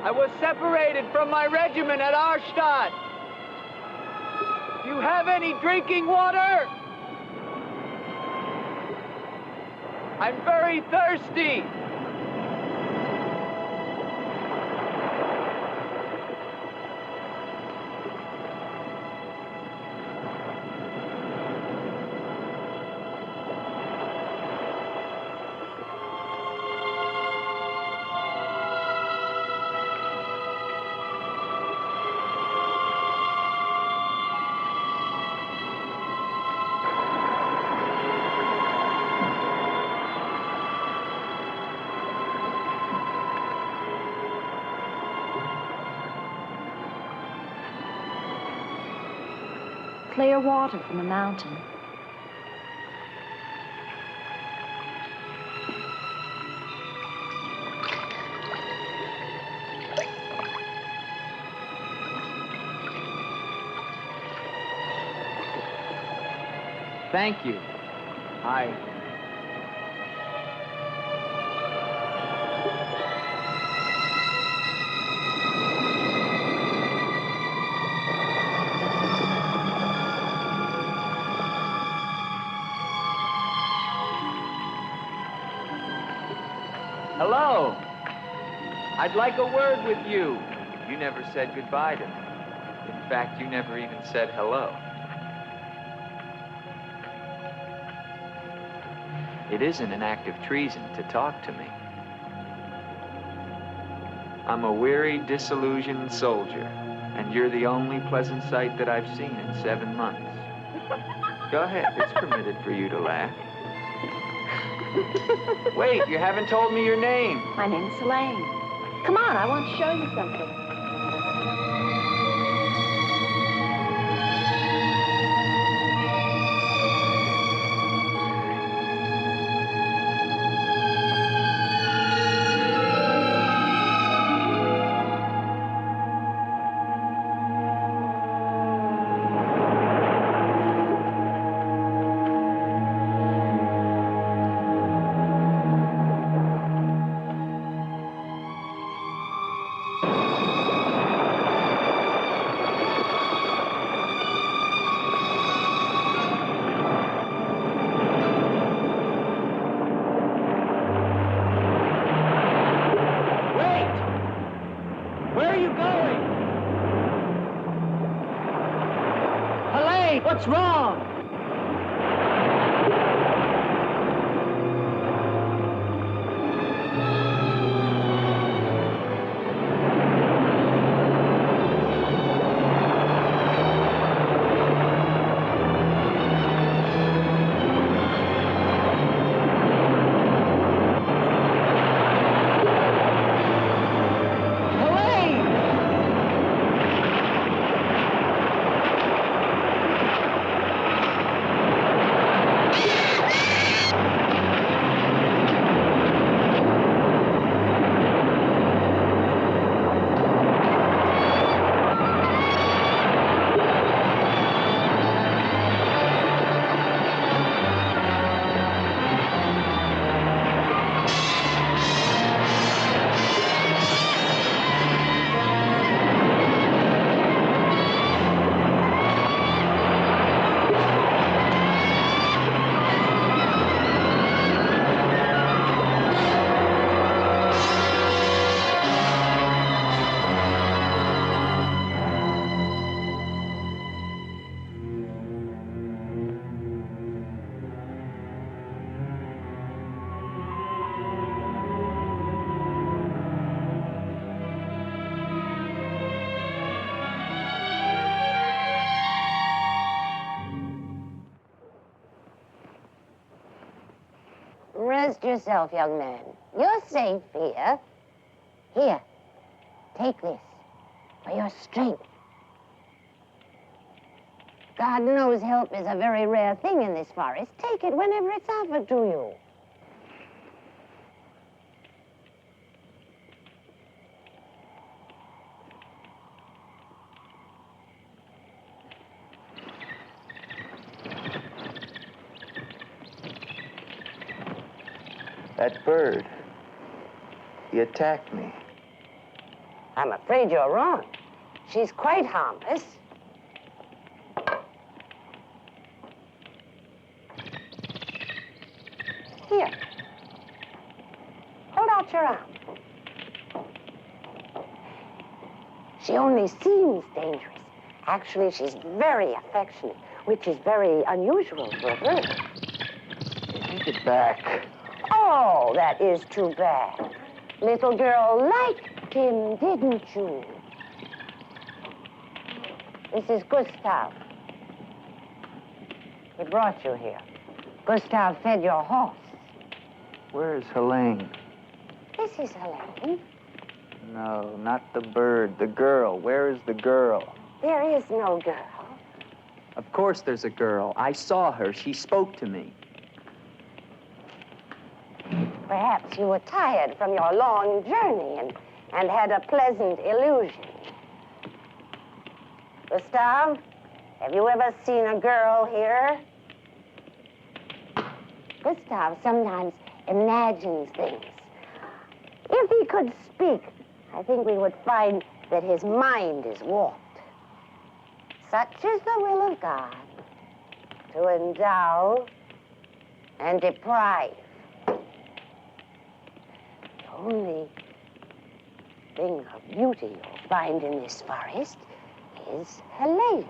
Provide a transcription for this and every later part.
I was separated from my regiment at Arstadt. Do you have any drinking water? I'm very thirsty. Clear water from the mountain. Thank you. Hello. I'd like a word with you. You never said goodbye to me. In fact, you never even said hello. It isn't an act of treason to talk to me. I'm a weary, disillusioned soldier, and you're the only pleasant sight that I've seen in 7 months. Go ahead, it's permitted for you to laugh. Wait, you haven't told me your name. My name's Elaine. Come on, I want to show you something. What's wrong? Rest yourself, young man. You're safe here. Here, take this for your strength. God knows help is a very rare thing in this forest. Take it whenever it's offered to you. That bird, he attacked me. I'm afraid you're wrong. She's quite harmless. Here. Hold out your arm. She only seems dangerous. Actually, she's very affectionate, which is very unusual for a bird. Take it back. Oh, that is too bad. Little girl liked him, didn't you? This is Gustav. He brought you here. Gustav fed your horse. Where's Helene? This is Helene. No, not the bird. The girl. Where is the girl? There is no girl. Of course there's a girl. I saw her. She spoke to me. Perhaps you were tired from your long journey and had a pleasant illusion. Gustav, have you ever seen a girl here? Gustav sometimes imagines things. If he could speak, I think we would find that his mind is warped. Such is the will of God, to endow and deprive. The only thing of beauty you'll find in this forest is Helene.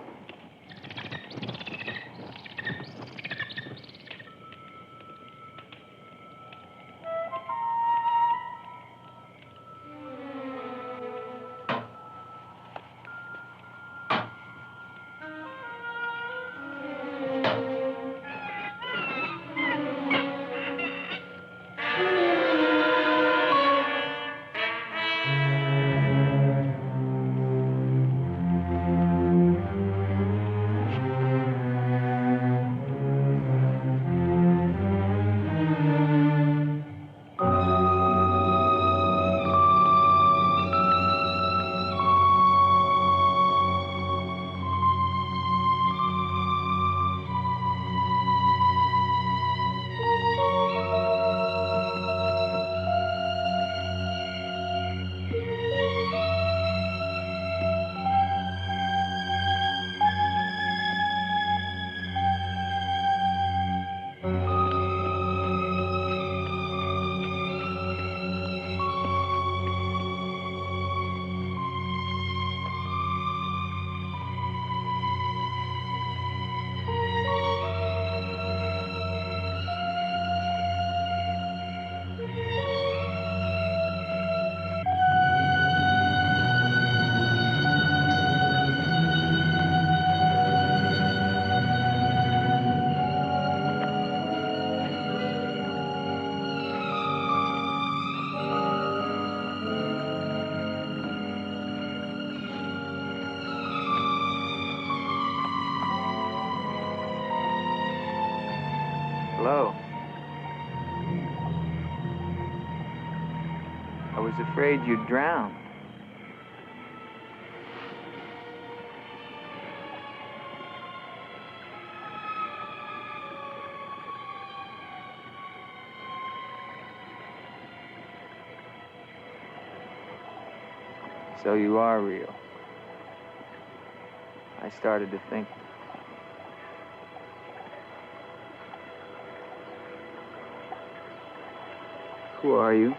Hello. I was afraid you'd drown. So you are real. I started to think. Who are you?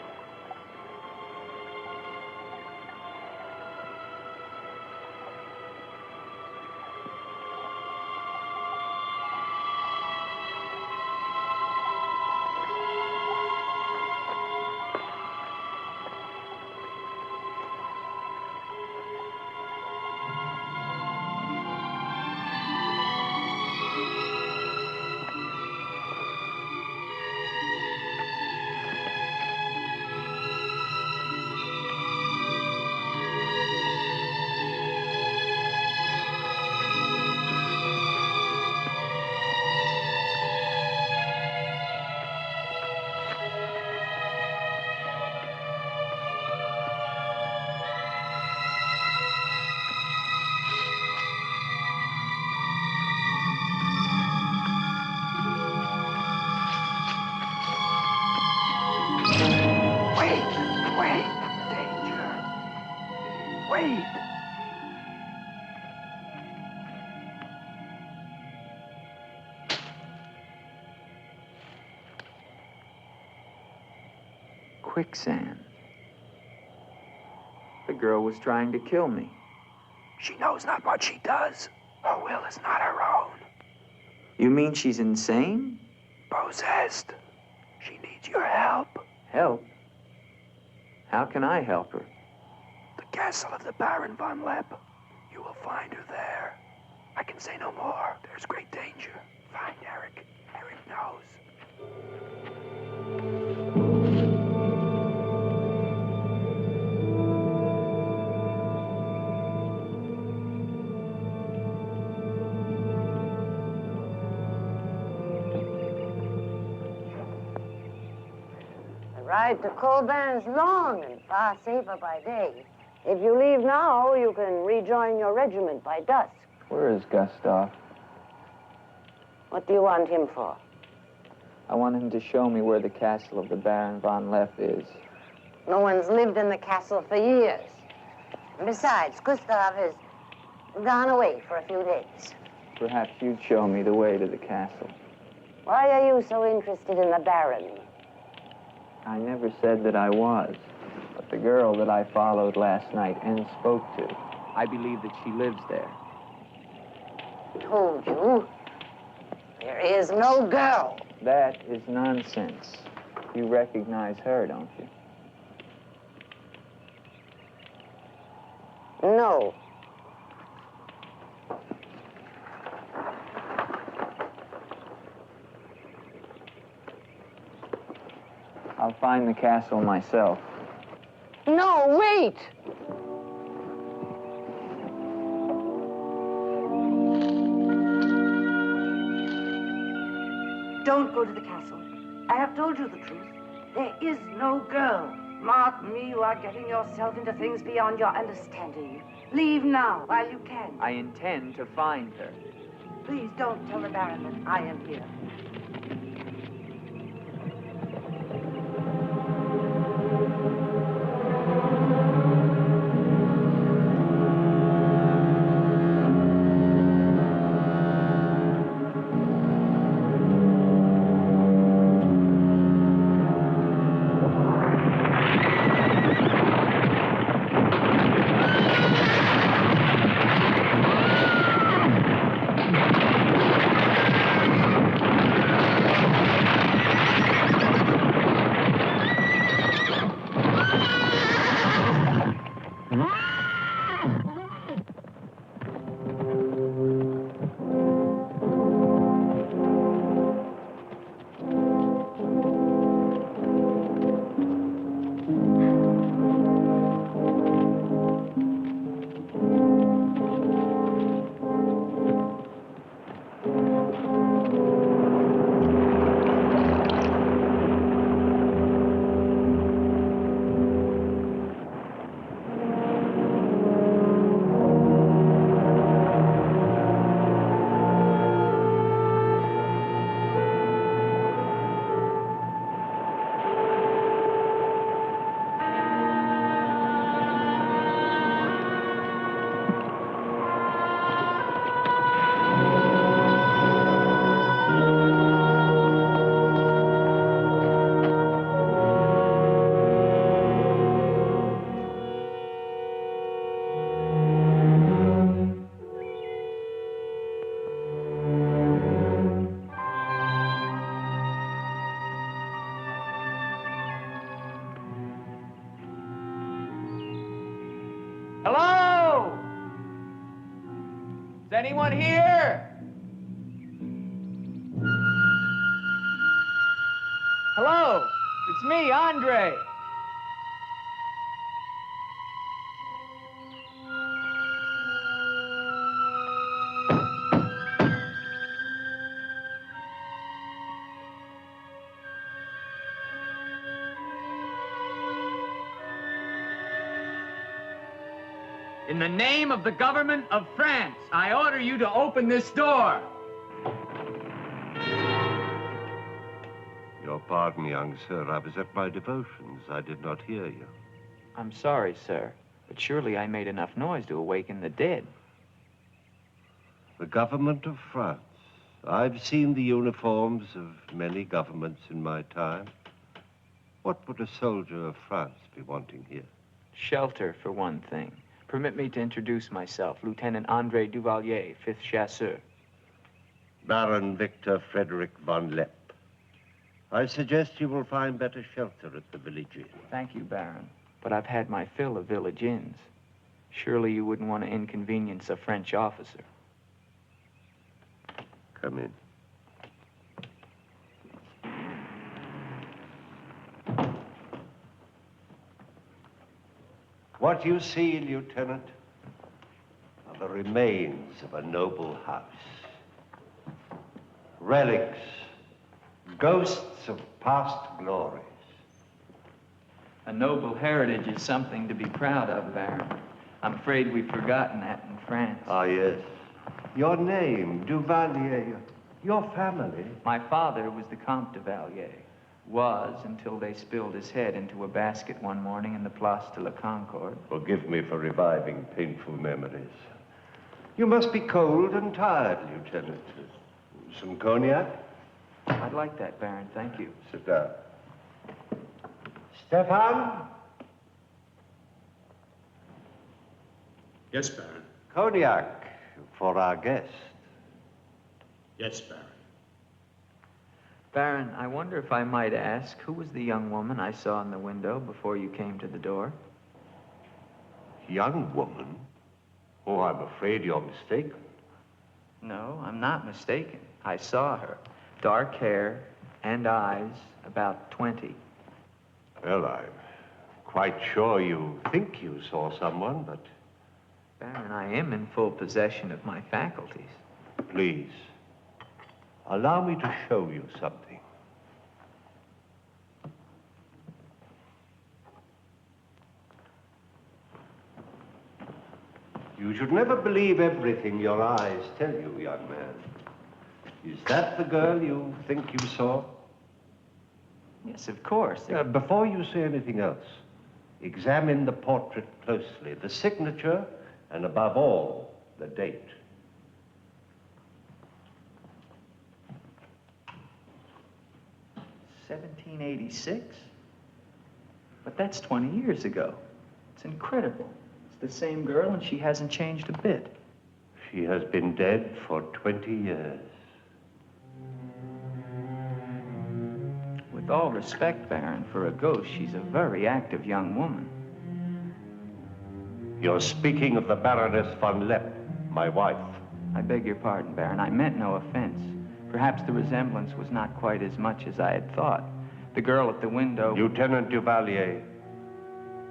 Read. Quicksand. The girl was trying to kill me. She knows not what she does. Her will is not her own. You mean she's insane? Possessed. She needs your help. Help? How can I help her? The castle of the Baron von Lepp. You will find her there. I can say no more. There's great danger. Find Eric. Eric knows. The ride to Colburn's long and far safer by day. If you leave now, you can rejoin your regiment by dusk. Where is Gustav? What do you want him for? I want him to show me where the castle of the Baron von Lepp is. No one's lived in the castle for years. And besides, Gustav has gone away for a few days. Perhaps you'd show me the way to the castle. Why are you so interested in the Baron? I never said that I was, but the girl that I followed last night and spoke to, I believe that she lives there. Told you. There is no girl. That is nonsense. You recognize her, don't you? No. I'll find the castle myself. No, wait! Don't go to the castle. I have told you the truth. There is no girl. Mark me, you are getting yourself into things beyond your understanding. Leave now, while you can. I intend to find her. Please don't tell the Baron that I am here. Hello? Is anyone here? Hello? It's me, Andre. In the name of the government of France, I order you to open this door. Your pardon, young sir. I was at my devotions. I did not hear you. I'm sorry, sir. But surely I made enough noise to awaken the dead. The government of France. I've seen the uniforms of many governments in my time. What would a soldier of France be wanting here? Shelter, for one thing. Permit me to introduce myself, Lieutenant André Duvalier, 5th Chasseur. Baron Victor Frederick von Lepp. I suggest you will find better shelter at the village inn. Thank you, Baron. But I've had my fill of village inns. Surely you wouldn't want to inconvenience a French officer. Come in. What you see, Lieutenant, are the remains of a noble house. Relics, ghosts of past glories. A noble heritage is something to be proud of, Baron. I'm afraid we've forgotten that in France. Ah, yes. Your name, Duvalier, your family. My father was the Comte de Valier. Was until they spilled his head into a basket one morning in the Place de la Concorde. Forgive me for reviving painful memories. You must be cold and tired, Lieutenant. Some cognac? I'd like that, Baron. Thank you. Sit down. Stefan? Yes, Baron. Cognac for our guest. Yes, Baron. Baron, I wonder if I might ask, who was the young woman I saw in the window before you came to the door? Young woman? Oh, I'm afraid you're mistaken. No, I'm not mistaken. I saw her. Dark hair and eyes, about 20. Well, I'm quite sure you think you saw someone, but... Baron, I am in full possession of my faculties. Please, allow me to show you something. You should never believe everything your eyes tell you, young man. Is that the girl you think you saw? Yes, of course. Before you say anything else, examine the portrait closely, the signature, and above all, the date. $1786? But that's 20 years ago. It's incredible. It's the same girl, and she hasn't changed a bit. She has been dead for 20 years. With all respect, Baron, for a ghost, she's a very active young woman. You're speaking of the Baroness von Lepp, my wife. I beg your pardon, Baron. I meant no offense. Perhaps the resemblance was not quite as much as I had thought. The girl at the window... Lieutenant Duvalier,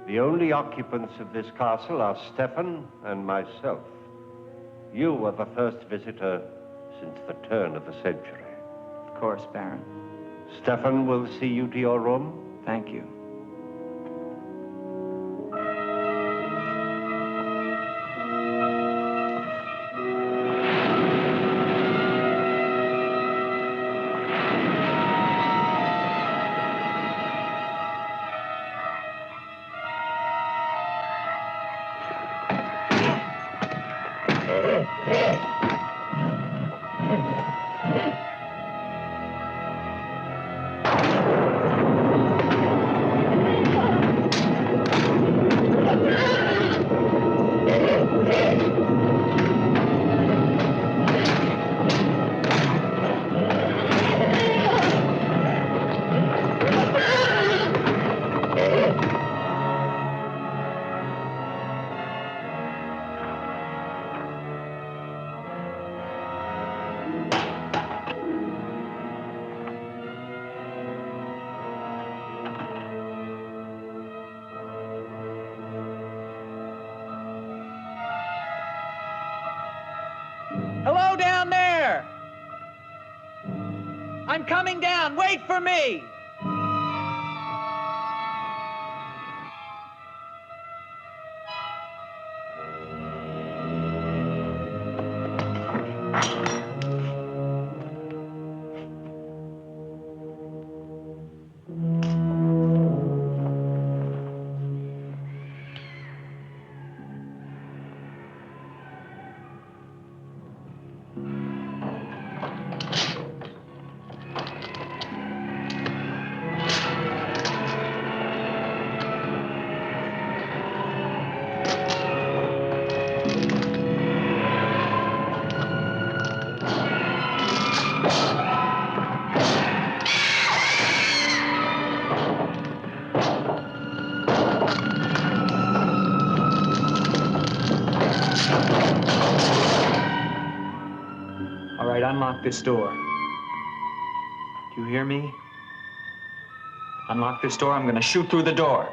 the only occupants of this castle are Stefan and myself. You were the first visitor since the turn of the century. Of course, Baron. Stefan will see you to your room. Thank you. Hello down there! I'm coming down. Wait for me! All right, unlock this door. Do you hear me? Unlock this door, I'm gonna shoot through the door.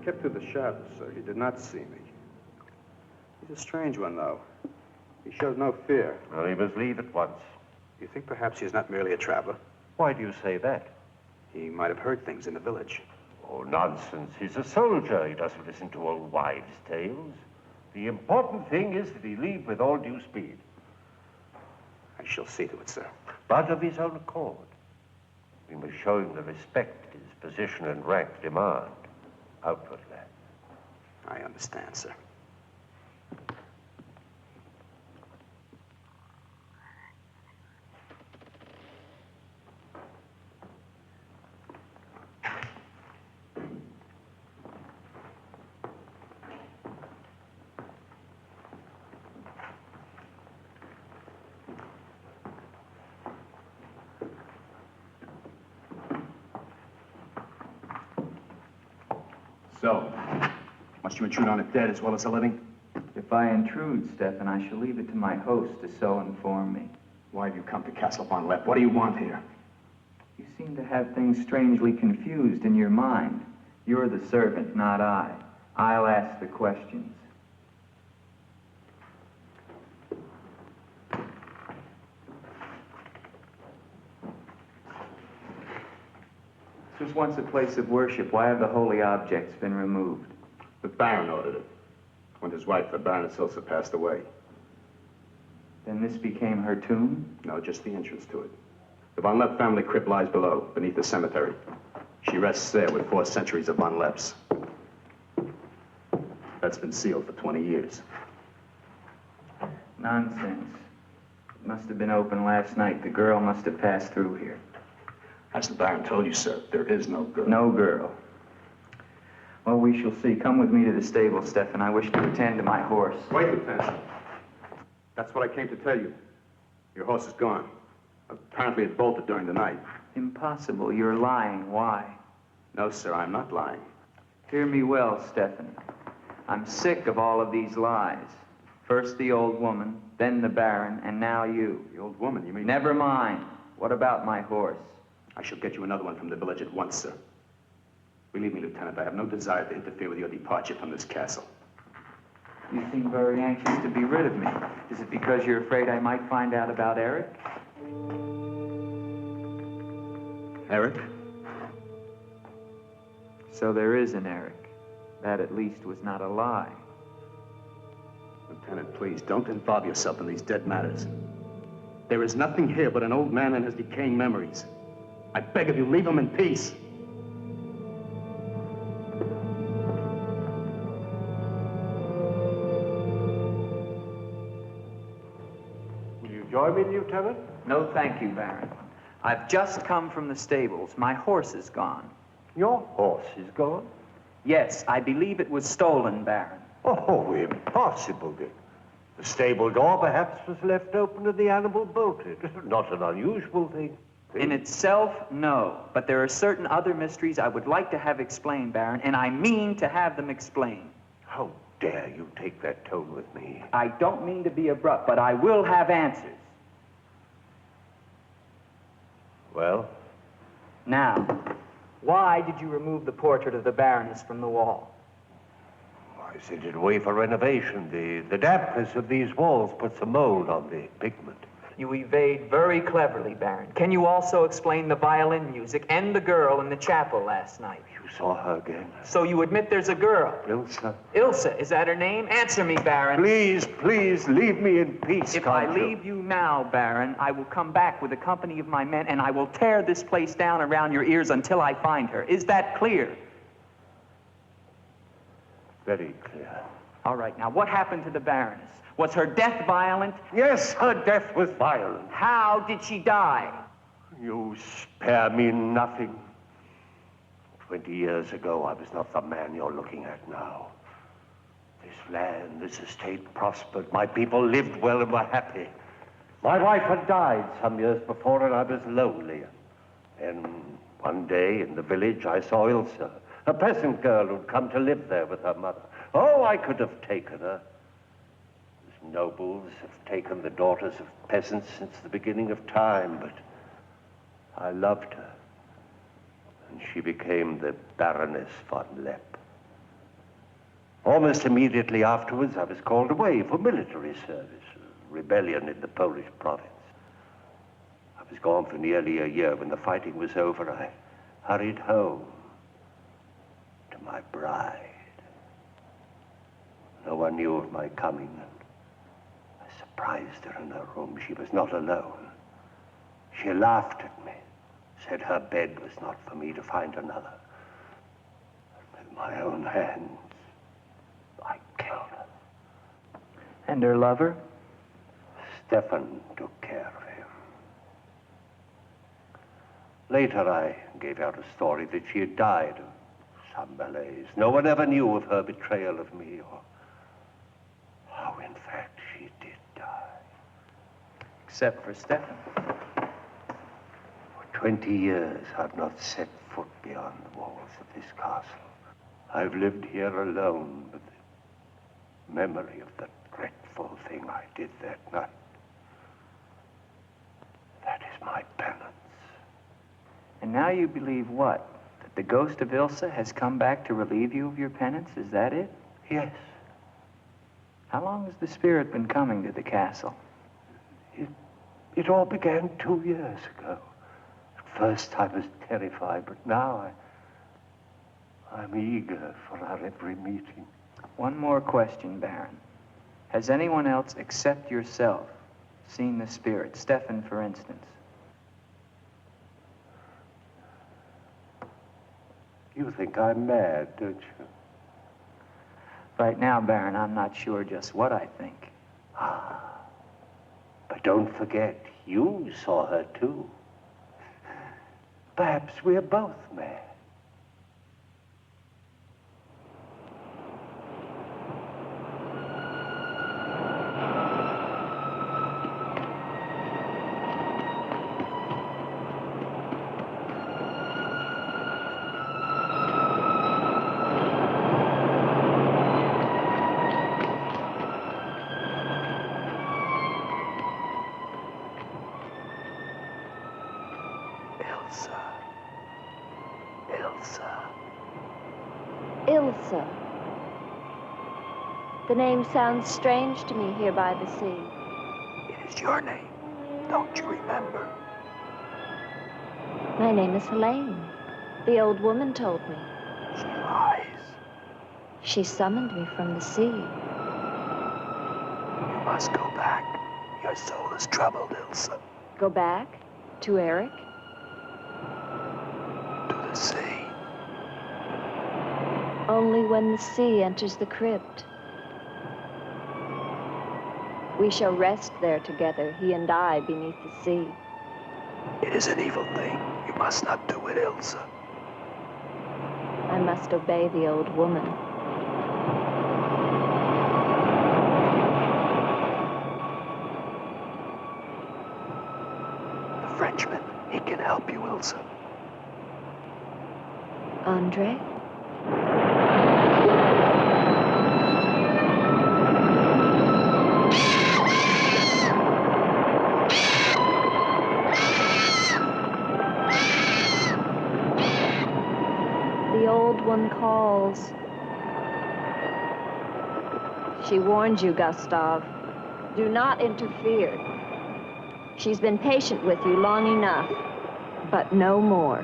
Kept through the shadows, sir. He did not see me. He's a strange one, though. He shows no fear. Well, he must leave at once. You think perhaps he's not merely a traveler? Why do you say that? He might have heard things in the village. Oh, nonsense. He's a soldier. He doesn't listen to old wives' tales. The important thing is that he leave with all due speed. I shall see to it, sir. But of his own accord. We must show him the respect his position and rank demand. Outwardly. I understand, sir. So, must you intrude on the dead as well as the living? If I intrude, Stefan, I shall leave it to my host to so inform me. Why have you come to Castle Von Lepp? What do you want here? You seem to have things strangely confused in your mind. You're the servant, not I. I'll ask the questions. This was once a place of worship. Why have the holy objects been removed? The Baron ordered it. When his wife, the Baroness Ilsa, passed away. Then this became her tomb? No, just the entrance to it. The Von Lepp family crypt lies below, beneath the cemetery. She rests there with 4 centuries of Von Lepps. That's been sealed for 20 years. Nonsense. It must have been open last night. The girl must have passed through here. As the Baron told you, sir, there is no girl. No girl. Well, we shall see. Come with me to the stable, Stefan. I wish to attend to my horse. Wait, Lieutenant. That's what I came to tell you. Your horse is gone. Apparently it bolted during the night. Impossible. You're lying. Why? No, sir, I'm not lying. Hear me well, Stefan. I'm sick of all of these lies. First the old woman, then the Baron, and now you. The old woman, you mean? Never mind. What about my horse? I shall get you another one from the village at once, sir. Believe me, Lieutenant, I have no desire to interfere with your departure from this castle. You seem very anxious to be rid of me. Is it because you're afraid I might find out about Eric? Eric? So there is an Eric. That at least was not a lie. Lieutenant, please, don't involve yourself in these dead matters. There is nothing here but an old man and his decaying memories. I beg of you, leave him in peace. Will you join me, Lieutenant? No, thank you, Baron. I've just come from the stables. My horse is gone. Your horse is gone? Yes, I believe it was stolen, Baron. Oh, impossible. The stable door perhaps was left open and the animal bolted. Not an unusual thing. In itself, no. But there are certain other mysteries I would like to have explained, Baron, and I mean to have them explained. How dare you take that tone with me? I don't mean to be abrupt, but I will have answers. Well? Now, why did you remove the portrait of the Baroness from the wall? I sent it away for renovation. The dampness of these walls puts a mold on the pigment. You evade very cleverly, Baron. Can you also explain the violin music and the girl in the chapel last night? You saw her again? So you admit there's a girl? Ilsa. Ilsa, is that her name? Answer me, Baron. Please, please, leave me in peace, If I leave you now, Baron, I will come back with a company of my men, and I will tear this place down around your ears until I find her. Is that clear? Very clear. All right, now, what happened to the Baroness? Was her death violent? Yes, her death was violent. How did she die? You spare me nothing. 20 years ago, I was not the man you're looking at now. This land, this estate prospered. My people lived well and were happy. My wife had died some years before, and I was lonely. And one day in the village, I saw Ilsa, a peasant girl who'd come to live there with her mother. Oh, I could have taken her. As nobles have taken the daughters of peasants since the beginning of time, but I loved her. And she became the Baroness von Lepp. Almost immediately afterwards, I was called away for military service, a rebellion in the Polish province. I was gone for nearly a year. When the fighting was over, I hurried home to my bride. No one knew of my coming, and I surprised her in her room. She was not alone. She laughed at me, said her bed was not for me to find another. And with my own hands, I killed her. And her lover? Stefan took care of him. Later, I gave out a story that she had died of some malaise. No one ever knew of her betrayal of me, or how, in fact, she did die. Except for Stefan. For 20 years, I've not set foot beyond the walls of this castle. I've lived here alone with the memory of the dreadful thing I did that night. That is my penance. And now you believe what? That the ghost of Ilsa has come back to relieve you of your penance? Is that it? Yes. How long has the spirit been coming to the castle? It all began 2 years ago. At first I was terrified, but now I'm eager for our every meeting. One more question, Baron. Has anyone else except yourself seen the spirit? Stefan, for instance. You think I'm mad, don't you? Right now, Baron, I'm not sure just what I think. But don't forget, you saw her too. Perhaps we're both mad. Ilsa. The name sounds strange to me here by the sea. It is your name. Don't you remember? My name is Helene. The old woman told me. She lies. She summoned me from the sea. You must go back. Your soul is troubled, Ilsa. Go back? To Eric? To the sea. Only when the sea enters the crypt. We shall rest there together, he and I, beneath the sea. It is an evil thing. You must not do it, Ilsa. I must obey the old woman. The Frenchman, he can help you, Ilsa. Andre? The old one calls. She warned you, Gustav. Do not interfere. She's been patient with you long enough, but no more.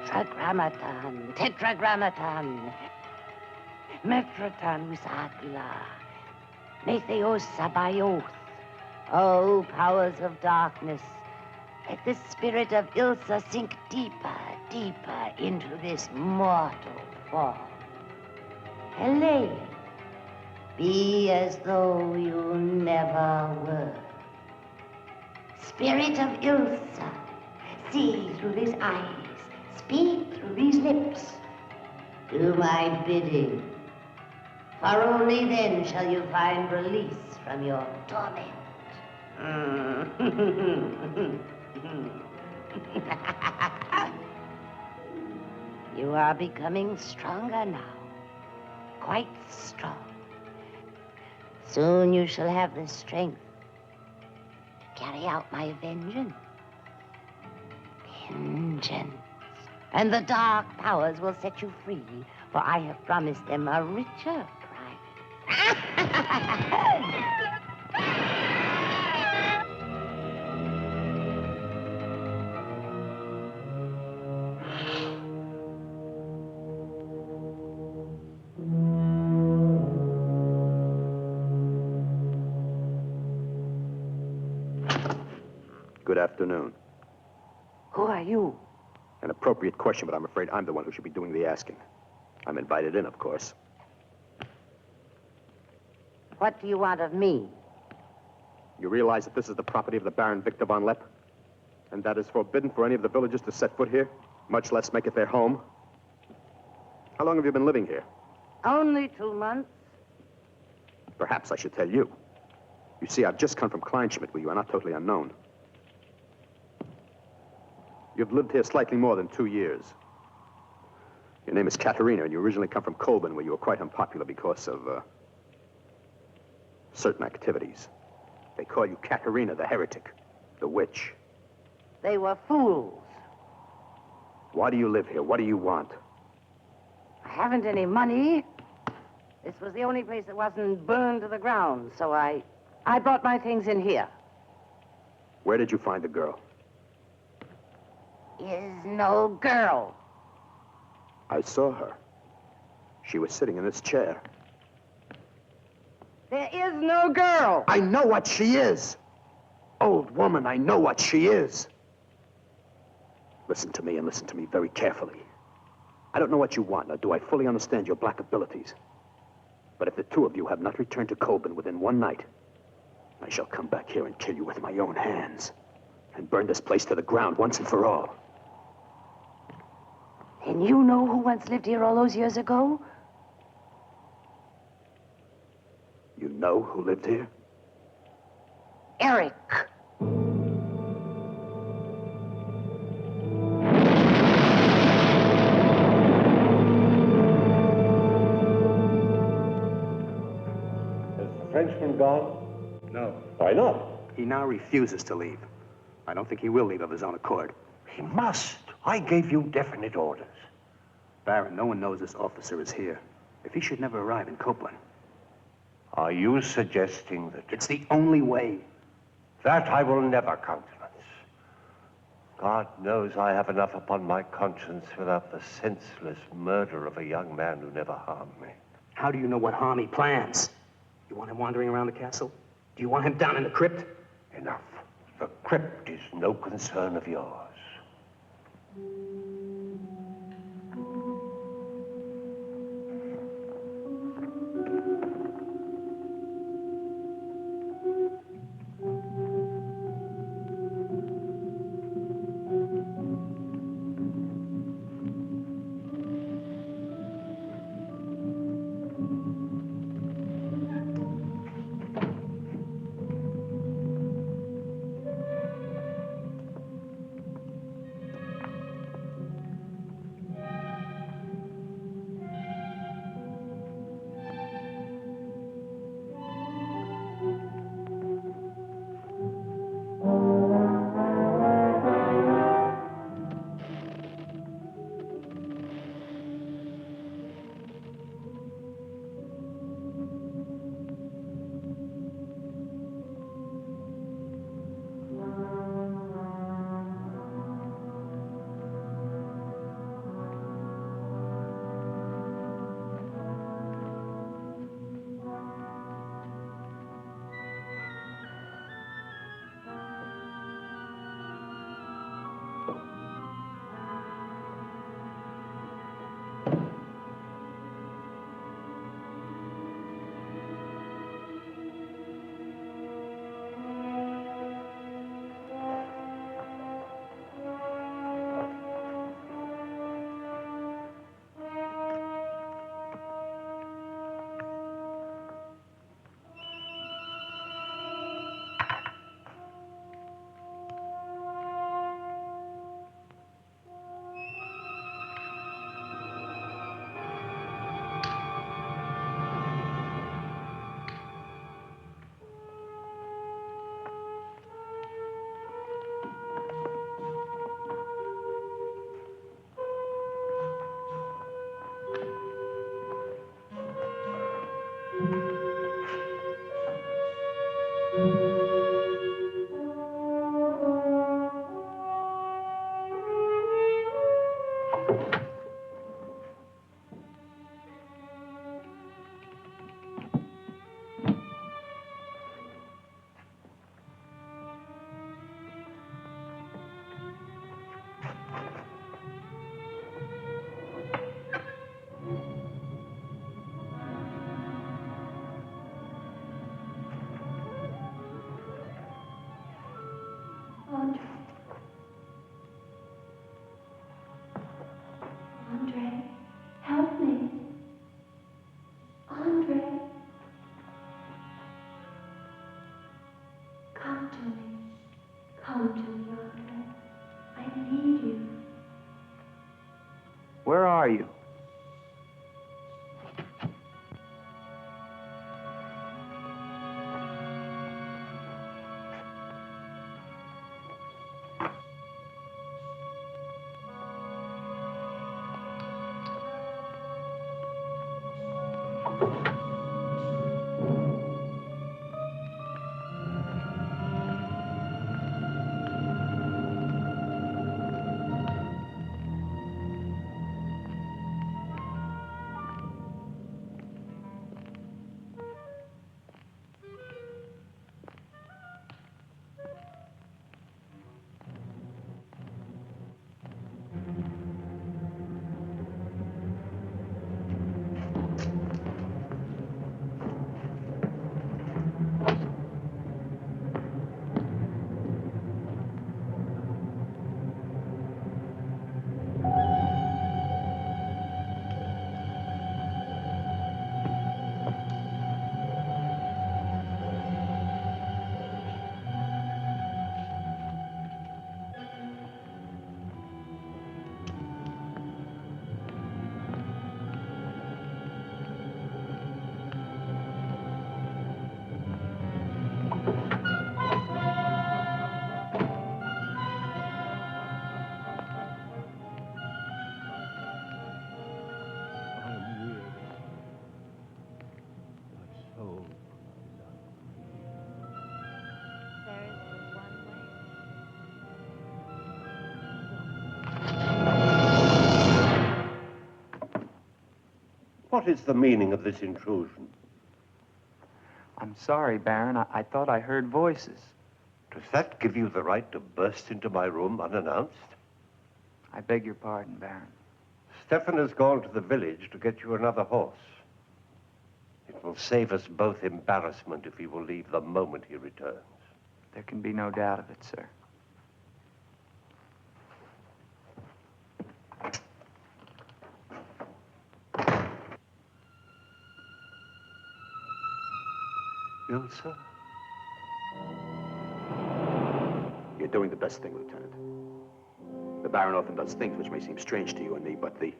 Tetragrammaton, tetragrammaton. Metroton usagla. Metheos sabayoth. O powers of darkness, let the spirit of Ilsa sink deeper, deeper into this mortal form. Helene, be as though you never were. Spirit of Ilsa, see through these eyes. Speak through these lips. Do my bidding. For only then shall you find release from your torment. You are becoming stronger now. Quite strong. Soon you shall have the strength to carry out my vengeance. Vengeance. And the dark powers will set you free, for I have promised them a richer prize. Good afternoon. Who are you? An appropriate question, but I'm afraid I'm the one who should be doing the asking. I'm invited in, of course. What do you want of me? You realize that this is the property of the Baron Victor von Lepp? And that is forbidden for any of the villagers to set foot here, much less make it their home? How long have you been living here? Only 2 months. Perhaps I should tell you. You see, I've just come from Kleinschmidt, where you are not totally unknown. You've lived here slightly more than 2 years. Your name is Katerina, and you originally come from Colburn, where you were quite unpopular because of, certain activities. They call you Katerina the heretic, the witch. They were fools. Why do you live here? What do you want? I haven't any money. This was the only place that wasn't burned to the ground, so I brought my things in here. Where did you find the girl? Is no girl. I saw her. She was sitting in this chair. There is no girl. I know what she is. Old woman, I know what she is. Listen to me, and listen to me very carefully. I don't know what you want, nor do I fully understand your black abilities. But if the two of you have not returned to Colburn within one night, I shall come back here and kill you with my own hands and burn this place to the ground once and for all. And you know who once lived here all those years ago? You know who lived here? Eric. Frenchman gone? No. Why not? He now refuses to leave. I don't think he will leave of his own accord. He must. I gave you definite orders. Baron, no one knows this officer is here. If he should never arrive in Copeland. Are you suggesting that... It's the only way. That I will never countenance. God knows I have enough upon my conscience without the senseless murder of a young man who never harmed me. How do you know what harm he plans? You want him wandering around the castle? Do you want him down in the crypt? Enough. The crypt is no concern of yours. Andre. Andre, help me. Andre. Come to me. Come to me, Andre. I need you. Where are you? What is the meaning of this intrusion? I'm sorry, Baron. I thought I heard voices. Does that give you the right to burst into my room unannounced? I beg your pardon, Baron. Stefan has gone to the village to get you another horse. It will save us both embarrassment if he will leave the moment he returns. There can be no doubt of it, sir. Ilsa? You're doing the best thing, Lieutenant. The Baron often does things which may seem strange to you and me, but the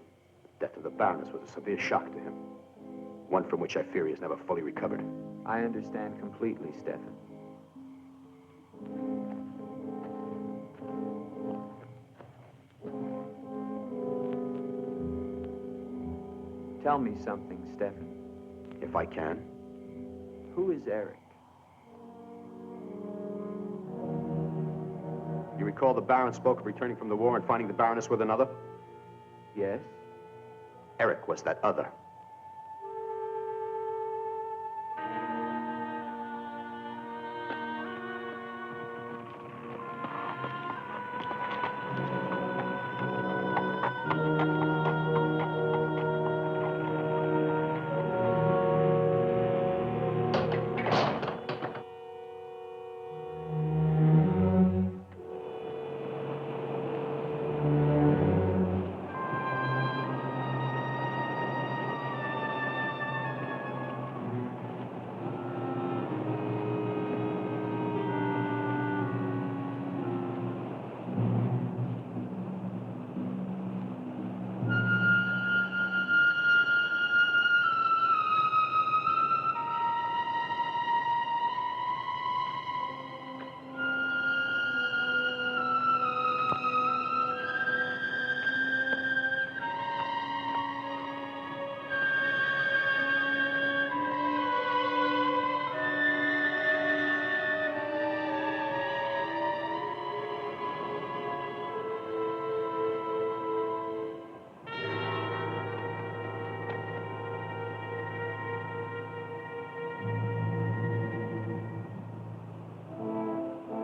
death of the Baroness was a severe shock to him. One from which I fear he has never fully recovered. I understand completely, Stefan. Tell me something, Stefan. If I can. Who is Eric? You recall the Baron spoke of returning from the war and finding the Baroness with another? Yes? Eric was that other.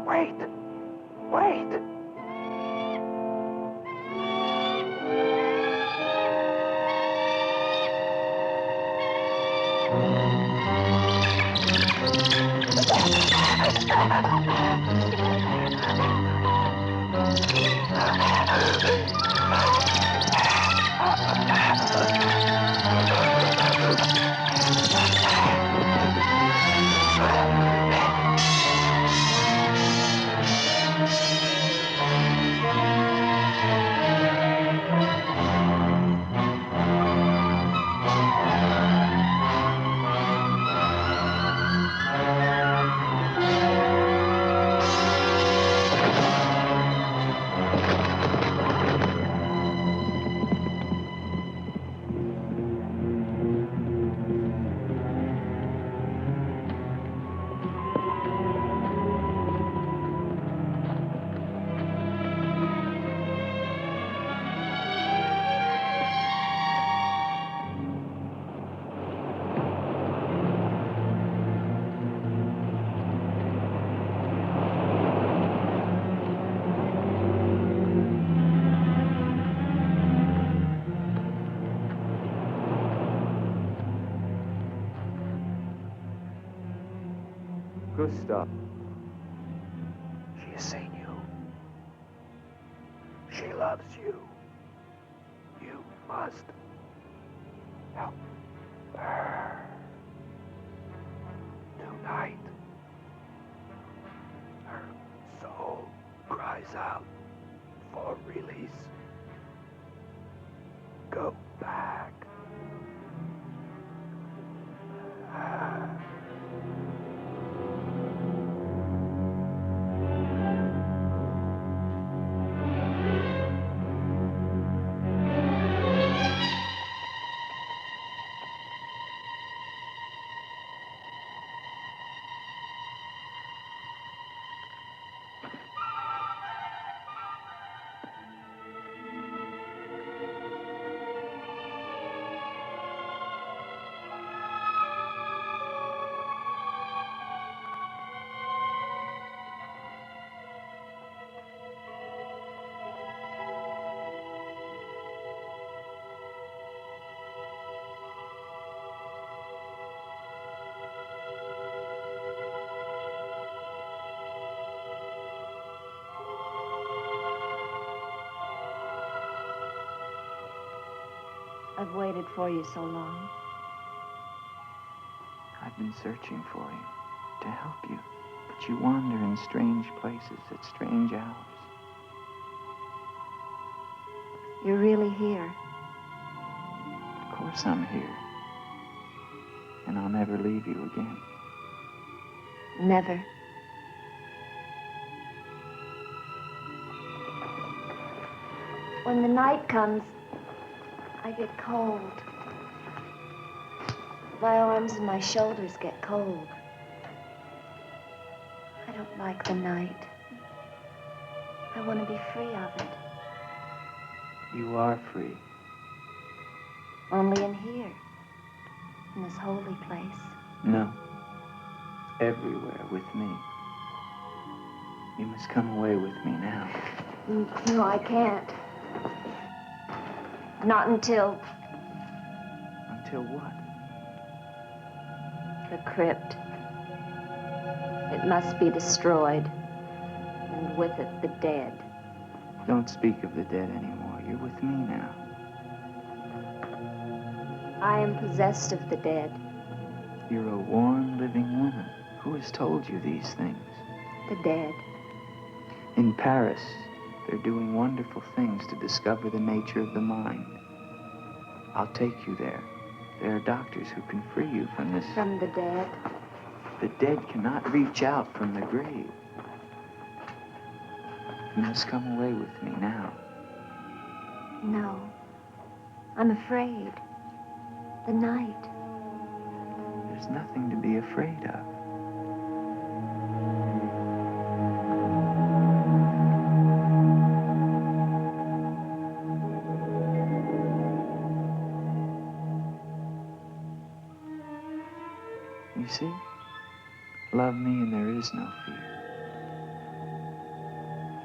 Wait! Wait! Gustav. She has seen you. She loves you. You must help her. Tonight, her soul cries out for release. Go back. I've waited for you so long. I've been searching for you, to help you. But you wander in strange places at strange hours. You're really here. Of course I'm here. And I'll never leave you again. Never. When the night comes, I get cold. My arms and my shoulders get cold. I don't like the night. I want to be free of it. You are free. Only in here, in this holy place. No. Everywhere with me. You must come away with me now. No, I can't. Not until... Until what? The crypt. It must be destroyed. And with it, the dead. Don't speak of the dead anymore. You're with me now. I am possessed of the dead. You're a warm, living woman. Who has told you these things? The dead. In Paris, they're doing wonderful things to discover the nature of the mind. I'll take you there. There are doctors who can free you from this. From the dead? The dead cannot reach out from the grave. You must come away with me now. No. I'm afraid. The night. There's nothing to be afraid of. You see? Love me and there is no fear.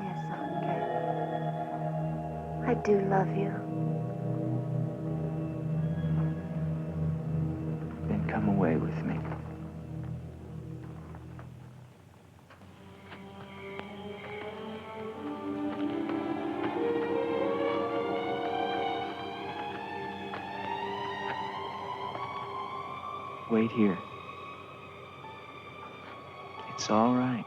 Yes, Andre. I do love you. Then come away with me. Wait here. It's all right.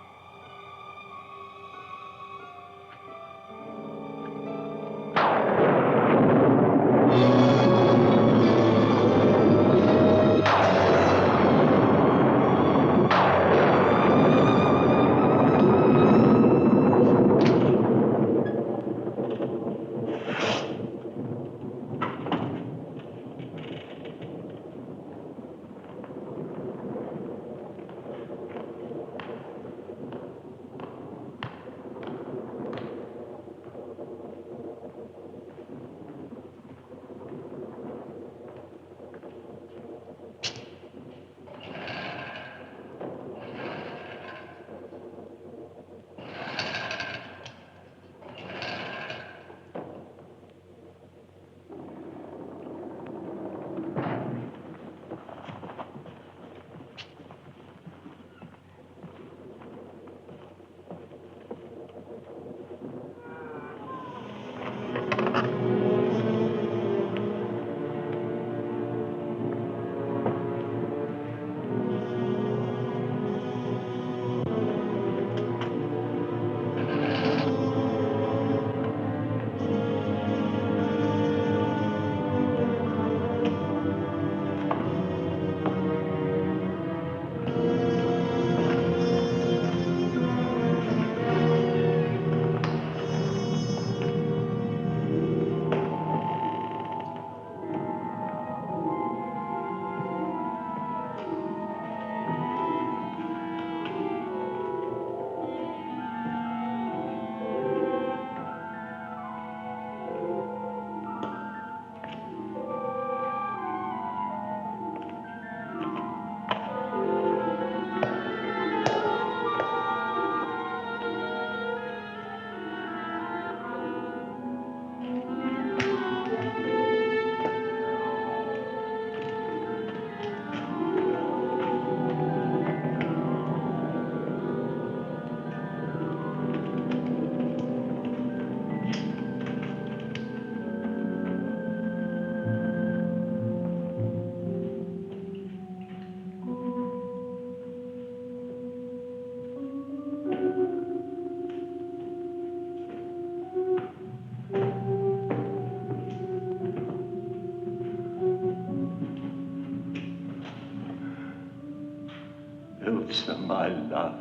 Ilsa, my love,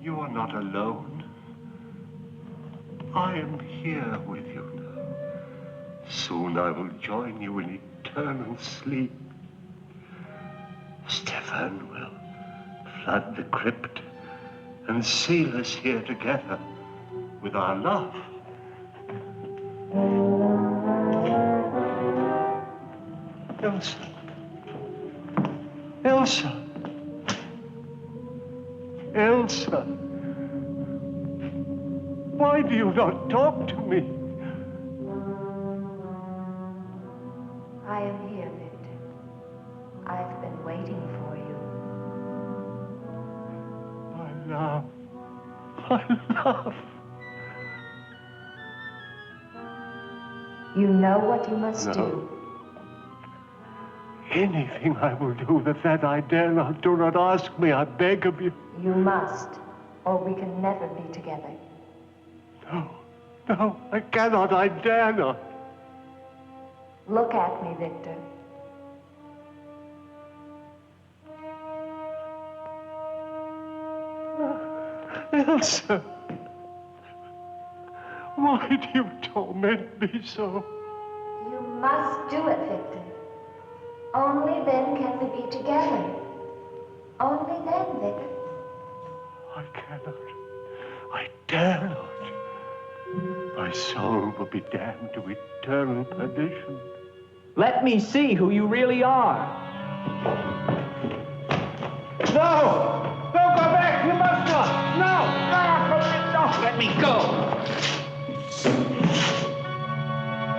you are not alone. I am here with you now. Soon I will join you in eternal sleep. Stefan will flood the crypt and seal us here together with our love. Ilsa. Ilsa. Elsa, why do you not talk to me? I am here, Victor. I've been waiting for you. My love, my love. You know what you must do. Anything I will do that I dare not. Do not ask me, I beg of you. You must, or we can never be together. No, I cannot, I dare not. Look at me, Victor. Elsa, why do you torment me so? You must do it, Victor. Only then can we be together. Only then, Victor. I cannot. I dare not. My soul will be damned to eternal perdition. Let me see who you really are. No! Don't go back! You must not! No! No! Let me go!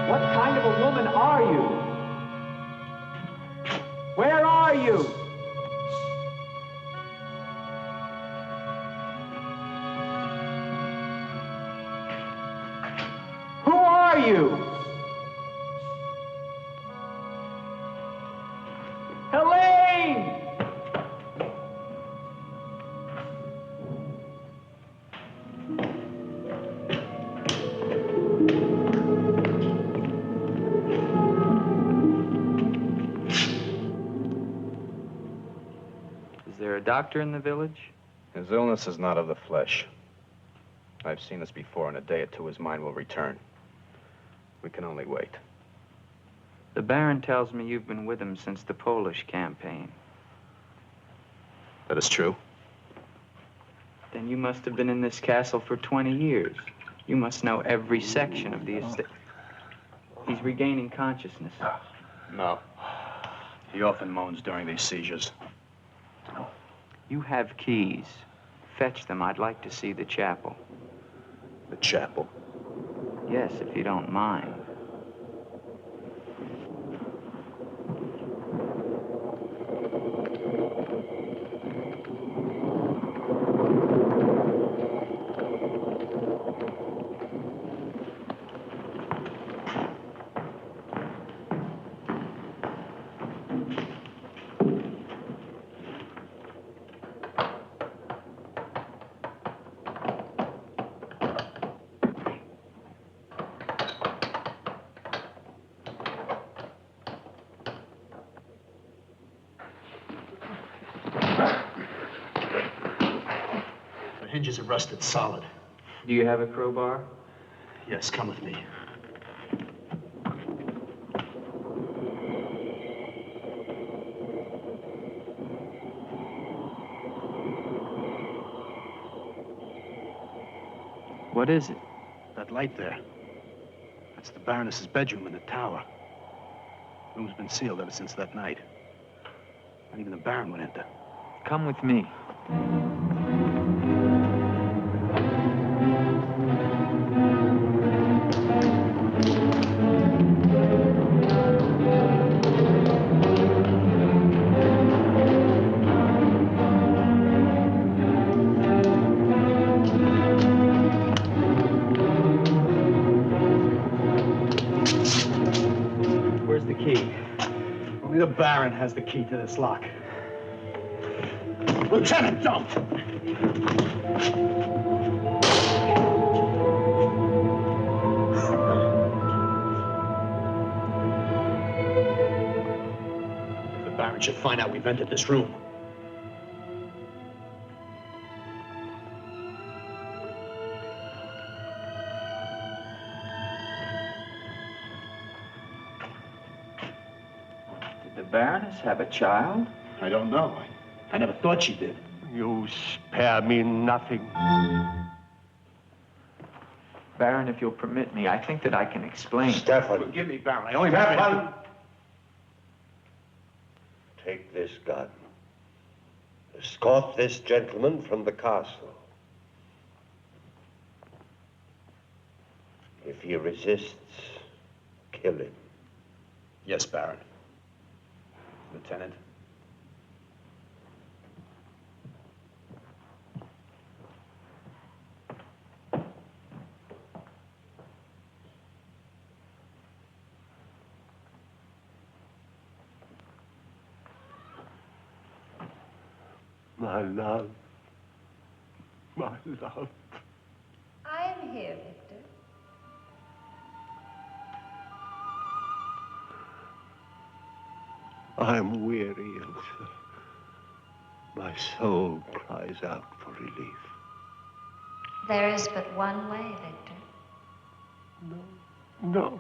What kind of a woman are you? Where are you? Who are you? Helene! doctor in the village? His illness is not of the flesh. I've seen this before. In a day or two, his mind will return. We can only wait. The Baron tells me you've been with him since the Polish campaign. That is true. Then you must have been in this castle for 20 years. You must know every section of the estate. He's regaining consciousness. No. He often moans during these seizures. You have keys. Fetch them. I'd like to see the chapel. The chapel? Yes, if you don't mind. Hinges are rusted solid. Do you have a crowbar? Yes, come with me. What is it? That light there. That's the Baroness's bedroom in the tower. Room's been sealed ever since that night. Not even the Baron would enter. Come with me. Where's the key? Only the Baron has the key to this lock. Lieutenant, don't! If the Baron should find out we've entered this room. Did the Baroness have a child? I don't know. I never thought she did. You spare me nothing. Baron, if you'll permit me, I think that I can explain. Stefan. Forgive me, Baron. I only have it. Take this gun. Escort this gentleman from the castle. If he resists, kill him. Yes, Baron. Lieutenant. My love. My love. I am here, Victor. I am weary, Ilsa. My soul cries out for relief. There is but one way, Victor. No, no.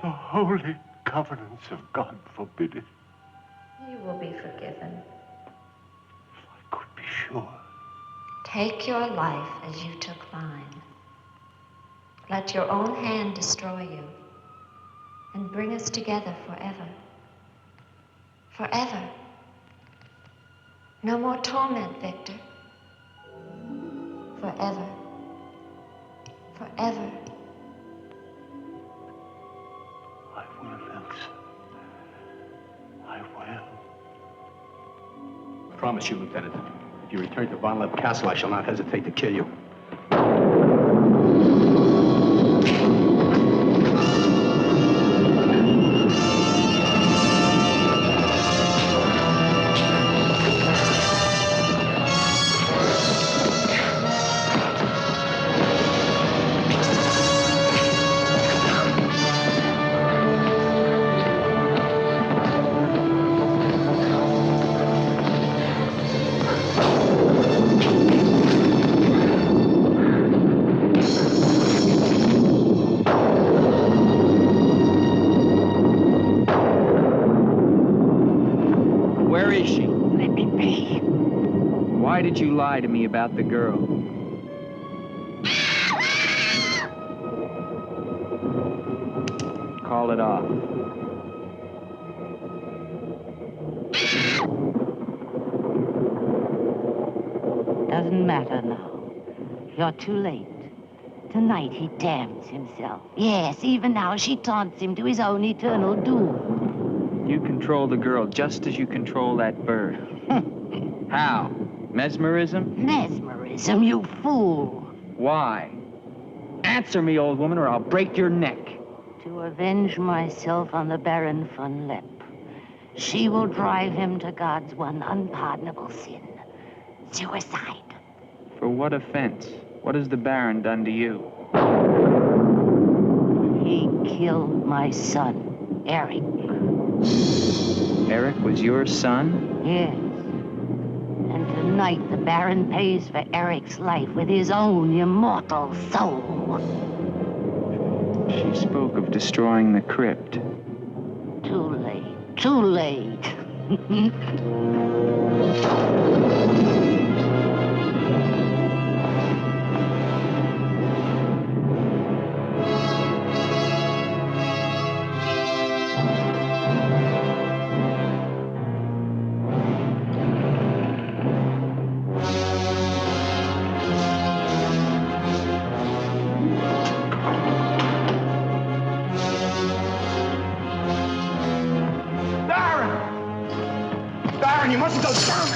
The holy covenants of God forbid it. You will be forgiven. If I could be sure. Take your life as you took mine. Let your own hand destroy you and bring us together forever. Forever. No more torment, Victor. Forever. Forever. I will, Ilsa. I will. I promise you, Lieutenant. If you return to Von Lepp Castle, I shall not hesitate to kill you. did you lie to me about the girl? Call it off. Doesn't matter now. You're too late. Tonight he damns himself. Yes, even now she taunts him to his own eternal doom. You control the girl just as you control that bird. How? Mesmerism? Mesmerism, you fool. Why? Answer me, old woman, or I'll break your neck. To avenge myself on the Baron von Lepp. She will drive him to God's one unpardonable sin. Suicide. For what offense? What has the Baron done to you? He killed my son, Eric. Eric was your son? Yes. And tonight the Baron pays for Eric's life with his own immortal soul. She spoke of destroying the crypt. Too late. Too late. You mustn't go down.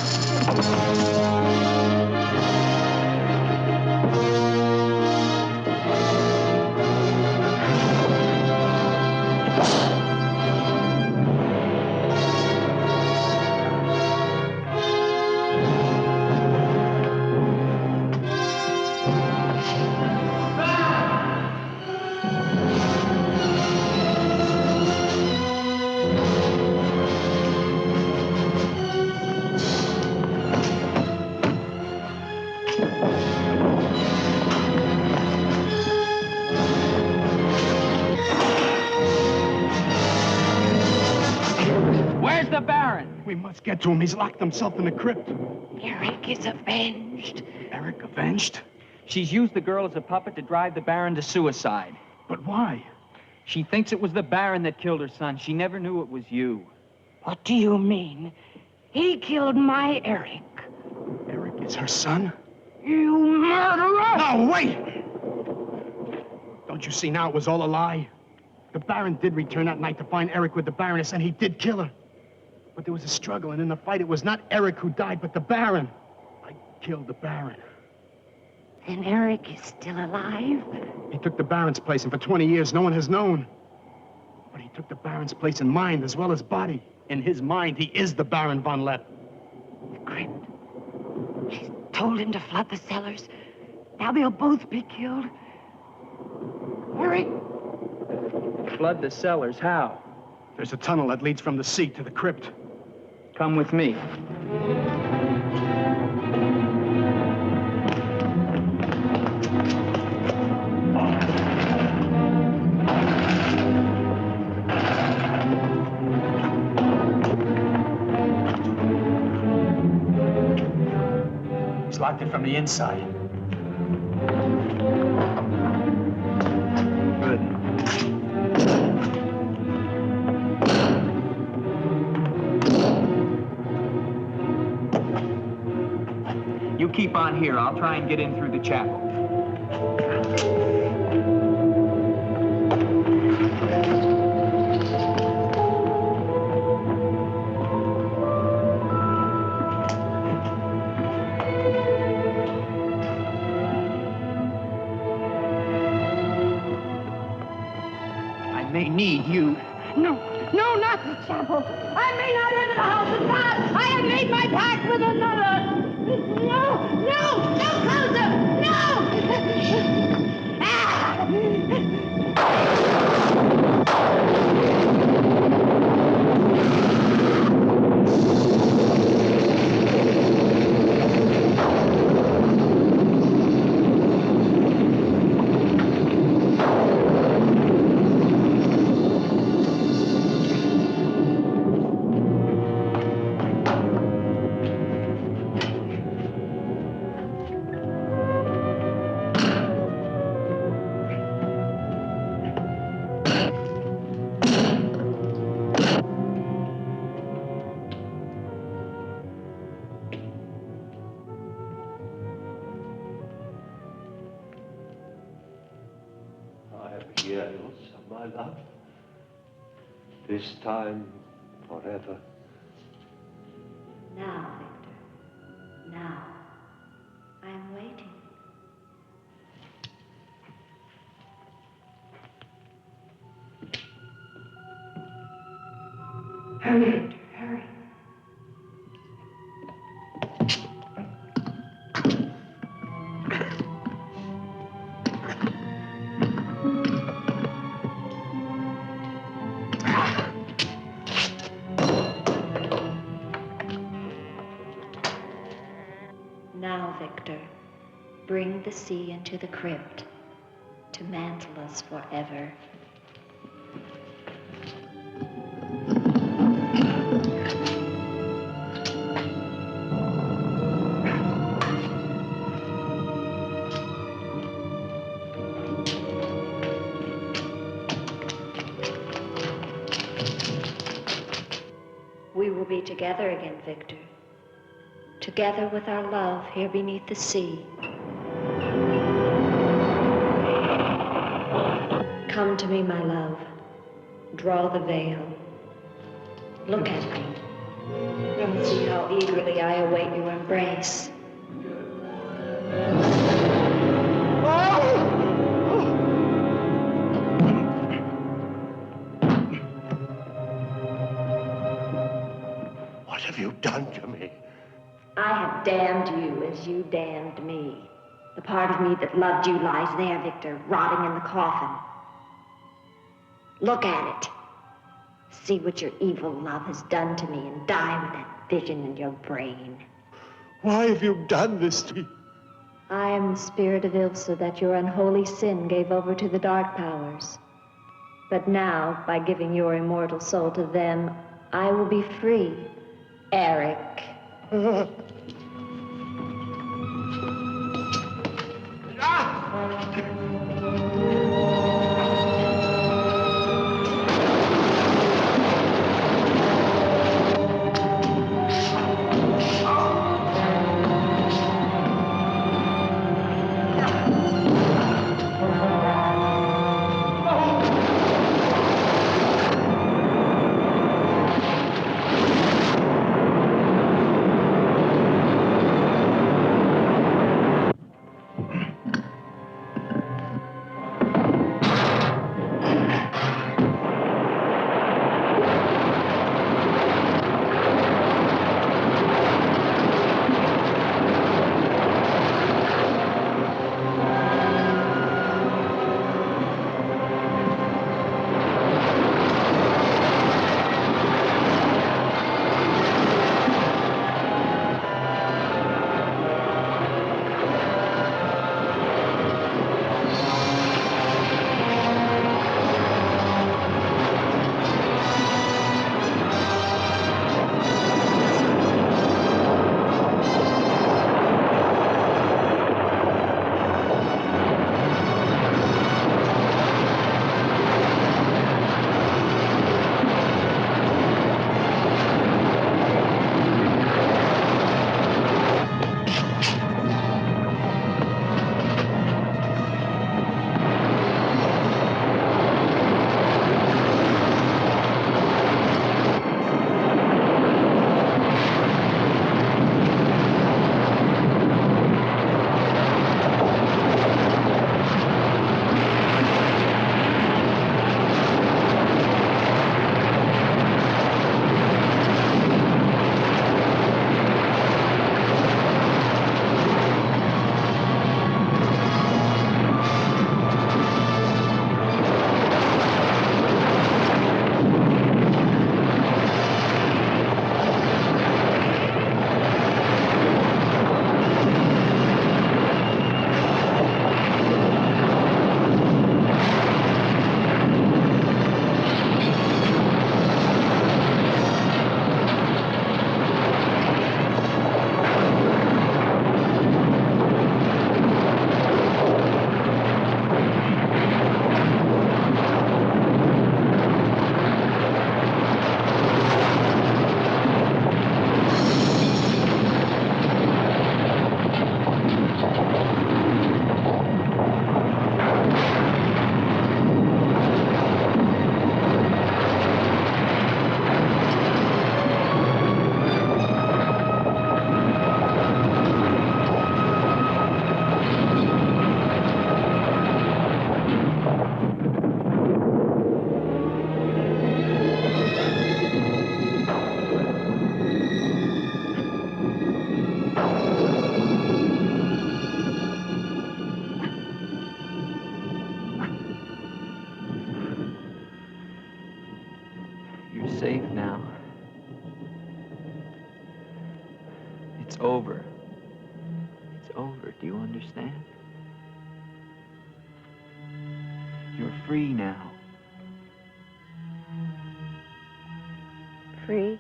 We must get to him. He's locked himself in the crypt. Eric is avenged. Eric avenged? She's used the girl as a puppet to drive the Baron to suicide. But why? She thinks it was the Baron that killed her son. She never knew it was you. What do you mean? He killed my Eric. Eric is her son? You murderer! No, wait! Don't you see now it was all a lie? The Baron did return that night to find Eric with the Baroness, and he did kill her. But there was a struggle, and in the fight, it was not Eric who died, but the Baron. I killed the Baron. Then Eric is still alive? He took the Baron's place, and for 20 years, no one has known. But he took the Baron's place in mind as well as body. In his mind, he is the Baron von Lepp. The crypt. She's told him to flood the cellars. Now they'll both be killed. Eric! Flood the cellars? How? There's a tunnel that leads from the sea to the crypt. Come with me. He's locked it from the inside. Good. You keep on here. I'll try and get in through the chapel. I may need you. No, not the chapel. I may not enter the house of God. I have made my pact with another. No closer! No! Ah! years of my love. This time, forever. Now, Victor. Now. I am waiting. Hurry, Victor, hurry. Now, Victor, bring the sea into the crypt to mantle us forever. We will be together again, Victor. Together with our love here beneath the sea. Come to me, my love. Draw the veil. Look at me. And see how eagerly I await your embrace. What have you done to me? I have damned you as you damned me. The part of me that loved you lies there, Victor, rotting in the coffin. Look at it. See what your evil love has done to me and die with that vision in your brain. Why have you done this to me? I am the spirit of Ilsa that your unholy sin gave over to the dark powers. But now, by giving your immortal soul to them, I will be free, Eric. safe now. It's over. It's over. Do you understand? You're free now. Free?